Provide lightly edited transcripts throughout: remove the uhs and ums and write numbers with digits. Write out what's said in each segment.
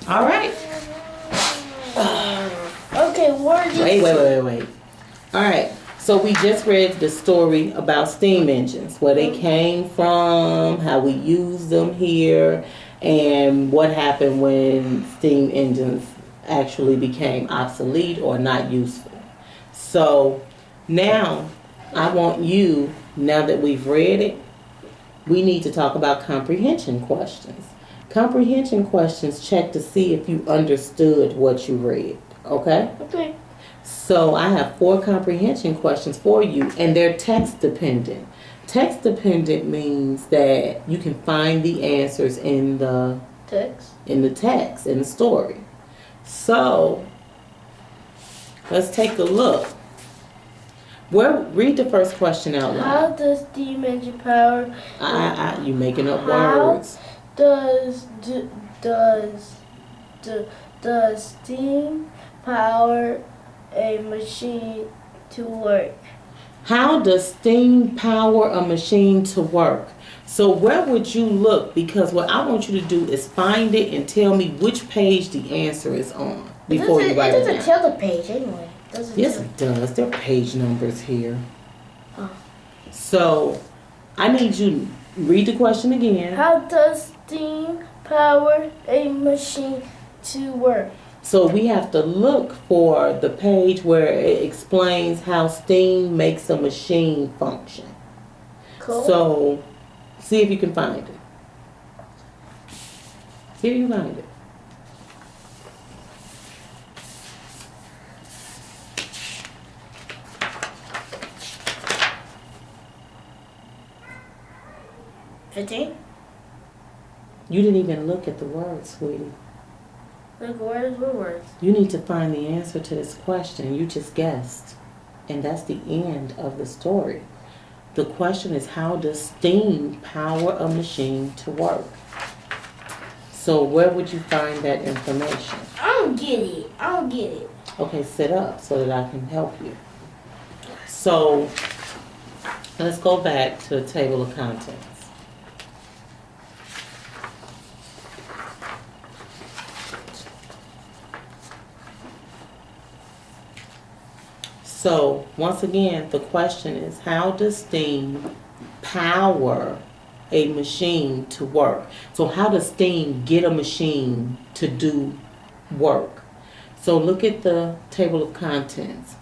All right. Okay, where did Wait. All right. So we just read the story about steam engines, where they came from, how we use them here, and what happened when steam engines actually became obsolete or not useful. So now I want you, now that we've read it, we need to talk about comprehension questions. Comprehension questions check to see if you understood what you read. Okay? Okay. So I have 4 comprehension questions for you, and they're text dependent. Text dependent means that you can find the answers in the Text. in the story. So let's take a look. Read the first question out How loud. does steam engine power? You making up How words. does does steam power a machine to work? How does steam power a machine to work? So where would you look? Because what I want you to do is find it and tell me which page the answer is on before you write it doesn't down. tell the page anyway. Doesn't Yes, tell. it does. There are page numbers here. Oh. So I need you to read the question again. How does steam power a machine to work? So we have to look for the page where it explains how steam makes a machine function. Cool. So see if you can find it. See if you can find it. $15. You didn't even look at the words, sweetie. Look, words. You need to find the answer to this question. You just guessed. And that's the end of the story. The question is, how does steam power a machine to work? So where would you find that information? I don't get it. Okay, sit up so that I can help you. So let's go back to the table of contents. So once again, the question is, how does steam power a machine to work? So how does steam get a machine to do work? So look at the table of contents.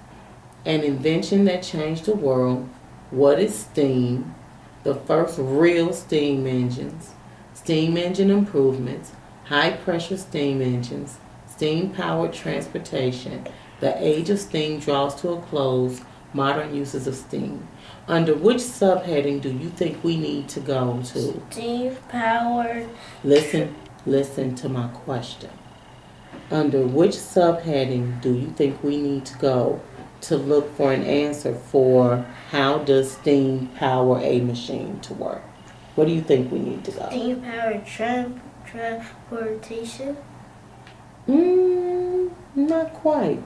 An invention that changed the world. What is steam? The first real steam engines. Steam engine improvements. High pressure steam engines. Steam powered transportation. The age of steam draws to a close. Modern uses of steam. Under which subheading do you think we need to go to? Steam powered. Listen to my question. Under which subheading do you think we need to go to look for an answer for how does steam power a machine to work? What do you think we need to go? Steam powered transportation. Not quite.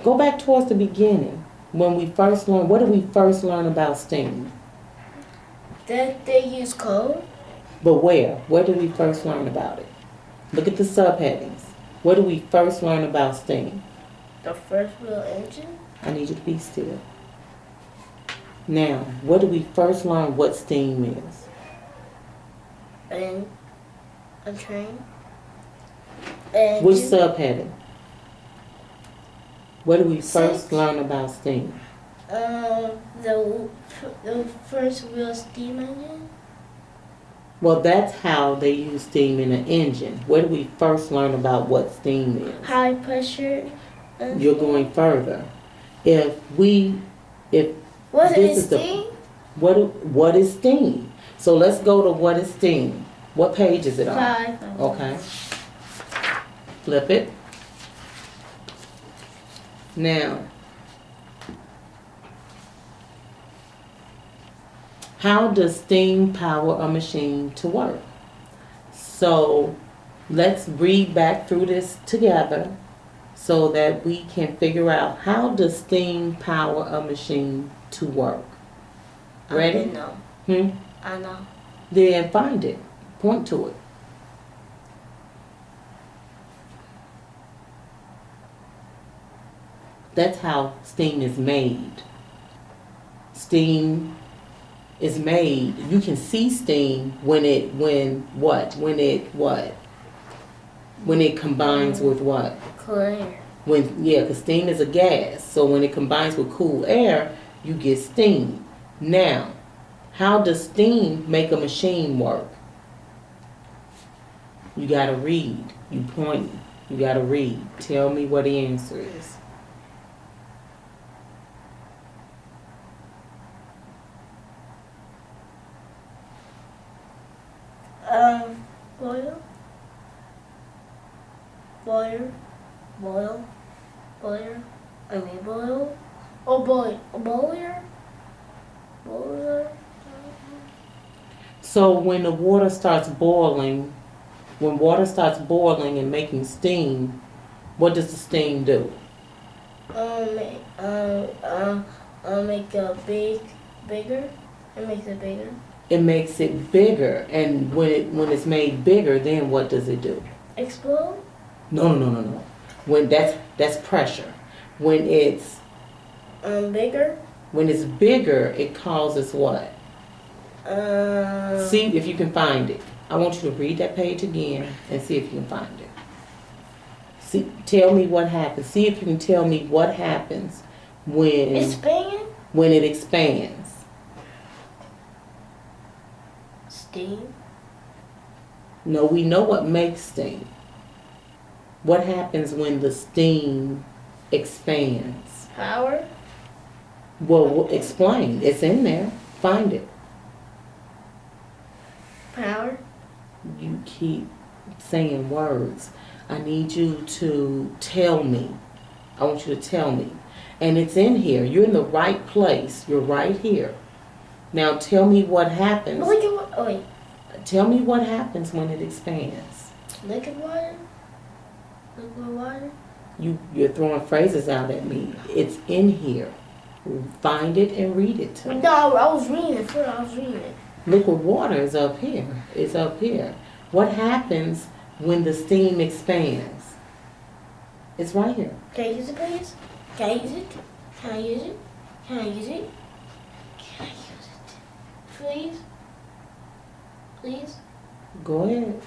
Go back towards the beginning. When we first learned, what did we first learn about steam? That they use coal. But where? Where did we first learn about it? Look at the subheadings. Where did we first learn about steam? The first real engine. I need you to be still. Now, where did we first learn what steam is? And a train. And Which subheading? Where did we Six. first learn about steam? The first real steam engine. Well, that's how they use steam in an engine. Where did we first learn about what steam is? High pressure. You're going further. If What this is is the- steam? what is steam? So let's go to what is steam. What page is it on? 5. Okay. Flip it. Now, how does steam power a machine to work? So let's read back through this together so that we can figure out how does steam power a machine to work. Ready? I know. I know. Then find it. Point to it. That's how steam is made. Steam is made. You can see steam when it combines with what? Cool air. Because steam is a gas. So when it combines with cool air, you get steam. Now, how does steam make a machine work? You gotta read. You point. You gotta read. Tell me what the answer is. Boil. Boil. Boil. Boiler. I mean boil. Oh boy. A boiler. Boiler. So when the water starts boiling, when water starts boiling and making steam, what does the steam do? Make it bigger. It makes it bigger. It makes it bigger, and when it's made bigger, then what does it do? Explode. No. When that's pressure. When it's Bigger. when it's bigger, it causes what? See if you can find it. I want you to read that page again and see if you can find it. See, tell me what happens. See if you can tell me what happens Expand. when it expands. Steam. No, we know what makes steam. What happens when the steam expands? Power. Well, explain. It's in there. Find it. Power. You keep saying words. I need you to tell me. I want you to tell me. And it's in here. You're in the right place. You're right here. Now tell me what happens. Wait. Tell me what happens when it expands. Liquid water. Liquid water. You're throwing phrases out at me. It's in here. Find it and read it to me. No, I was reading it. I was reading it. Liquid water is up here. It's up here. What happens when the steam expands? It's right here. Can I use it, please? Can I use it? Can I use it? Can I use it? Can I use it? Please? Please? Go ahead.